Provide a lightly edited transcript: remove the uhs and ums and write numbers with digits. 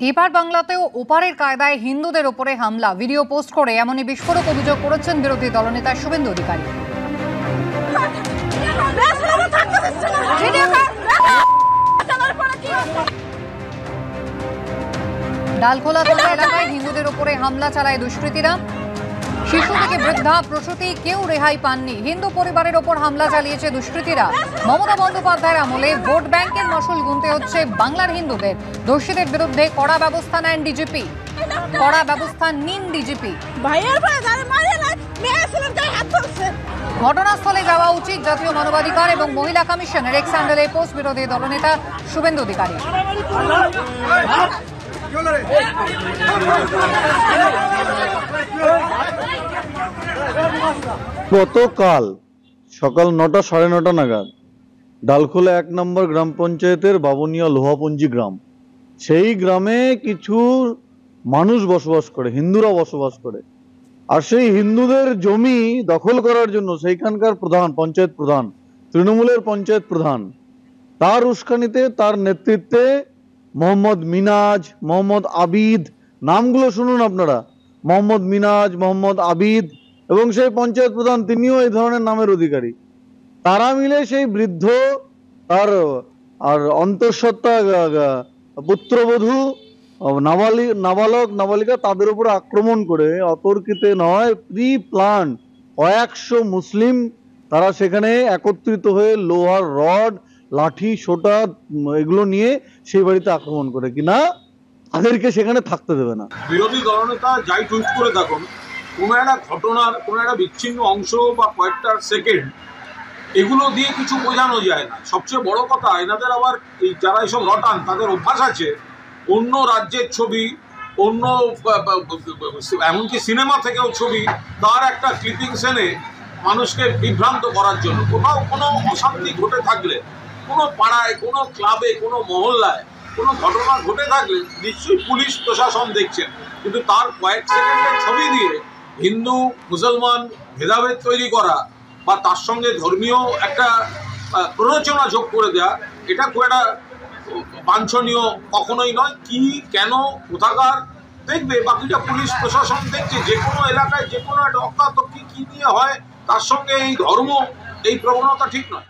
এবার বাংলাতেও ওপারের কায়দায় হিন্দুদের উপরে হামলা ভিডিও পোস্ট করে এমনই বিস্ফোরক অভিযোগ করেছেন বিরোধী দলনেতা শুভেন্দু অধিকারী। ডালখোলা থানা এলাকায় হিন্দুদের উপরে হামলা চালায় দুষ্কৃতীরা। শিশু থেকে বৃদ্ধা প্রসূতি কেউ রেহাই পাননি। হিন্দু পরিবারের ওপর হামলা চালিয়েছে দুষ্কৃতীরা। মমতা বন্দ্যোপাধ্যায়ের আমলে ভোট ব্যাংকের মাসুল গুনতে হচ্ছে বাংলার হিন্দুদের। দোষীদের বিরুদ্ধে কড়া ব্যবস্থা নিন ডিজিপি। ঘটনাস্থলে যাওয়া উচিত জাতীয় মানবাধিকার এবং মহিলা কমিশনের এক্স হ্যান্ডেলে পোস্ট বিরোধী দলনেতা শুভেন্দু অধিকারী। গতকাল সকাল 9টা সাড়ে 9টা নাগাদ ডালখোলা 1 নম্বর গ্রাম পঞ্চায়েতের বাবুনিয়া লোহাপুঞ্জি গ্রাম, সেই গ্রামে কিছু মানুষ বসবাস করে, হিন্দুরা বসবাস করে। আর সেই হিন্দুদের জমি দখল করার জন্য সেইখানকার পঞ্চায়েত প্রধান, তৃণমূলের পঞ্চায়েত প্রধান, তার উস্কানিতে, তার নেতৃত্বে মোহাম্মদ মিনাজ, মোহাম্মদ আবিদ, নামগুলো শুনুন আপনারা, মোহাম্মদ মিনাজ, মোহাম্মদ আবিদ এবং সেই পঞ্চায়েত প্রধান, তিনিও এই ধরনের নামের অধিকারী, তারা মিলে সেই বৃদ্ধ আর অন্তঃসত্ত্বা পুত্রবধূ, নাবালক নাবালিকা, তাদের উপরে আক্রমণ করে অতর্কিতে নয়, প্রি প্ল্যান কয়েকশো মুসলিম তারা সেখানে একত্রিত হয়ে লোহার রড, লাঠি, সোটা এগুলো নিয়ে সেই বাড়িতে আক্রমণ করে কিনা তাদেরকে সেখানে থাকতে দেবে না। বিরোধী দলনেতা যাই টুইট করে থাকুন, কোনো একটা ঘটনার কোনো একটা বিচ্ছিন্ন অংশ বা কয়েকটা সেকেন্ড এগুলো দিয়ে কিছু বোঝানো যায় না। সবচেয়ে বড় কথা, এনাদের আবার এই যারা এইসব রটান তাদের অভ্যাস আছে অন্য রাজ্যের ছবি, অন্য এমনকি সিনেমা থেকেও ছবি, তার একটা ক্লিপিংস এনে মানুষকে বিভ্রান্ত করার জন্য। কোথাও কোনো অশান্তি ঘটে থাকলে, কোনো পাড়ায়, কোনো ক্লাবে, কোনো মহল্লায় কোনো ঘটনা ঘটে থাকলে নিশ্চয়ই পুলিশ প্রশাসন দেখছেন, কিন্তু তার কয়েক সেকেন্ডের ছবি দিয়ে হিন্দু মুসলমান ভেদাভেদ তৈরি করা বা তার সঙ্গে ধর্মীয় একটা প্ররোচনা যোগ করে দেওয়া, এটা খুব একটা বাঞ্ছনীয় কখনোই নয়। কি, কেন, কোথাকার দেখবে, বাকিটা পুলিশ প্রশাসন দেখছে। যে কোনো এলাকায় যে কোনো একটা অজ্ঞাত কি নিয়ে হয়, তার সঙ্গে এই ধর্ম, এই প্রবণতা ঠিক নয়।